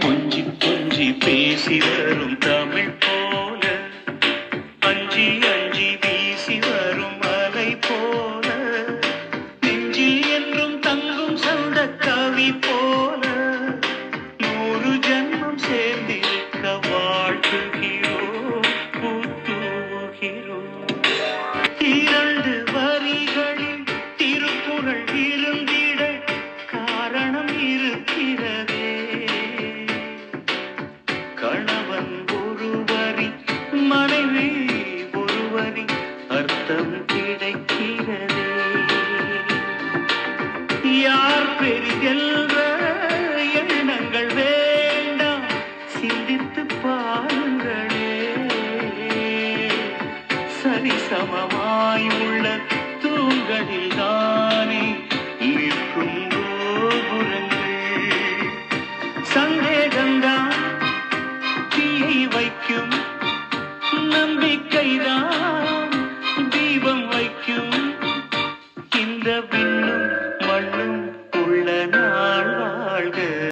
கொஞ்சி கொஞ்சி பேசி வரும் தமிழ் போல அஞ்சி அஞ்சி வீசி வரும் அலை போல நெஞ்சில் என்றும் தங்கும் சொந்த கவி போல 100 ஜென்மம் சேர்ந்திருக்க வாழ்த்துகிறோம் பூத்துகிறோம். 2 வரிகளில் திருக்குறள் இருந்திட காரணம் இருக்கிறதே. கணவன் ஒரு வரி மனைவி ஒரு வரி அர்த்தம் கிடைக்கிறதே. யார் பெரிதென்ற எண்ணங்கள் வேண்டாம் சிந்தித்து பாருங்களே. சரிசமமாய் உள்ள தூண்களில் தானே நிற்கும் கோபுரங்கள். சந்தேகம்தான் தீயை வைக்கும், நம்பிக்கைதான் தீபம் வைக்கும். இந்த விண்ணும்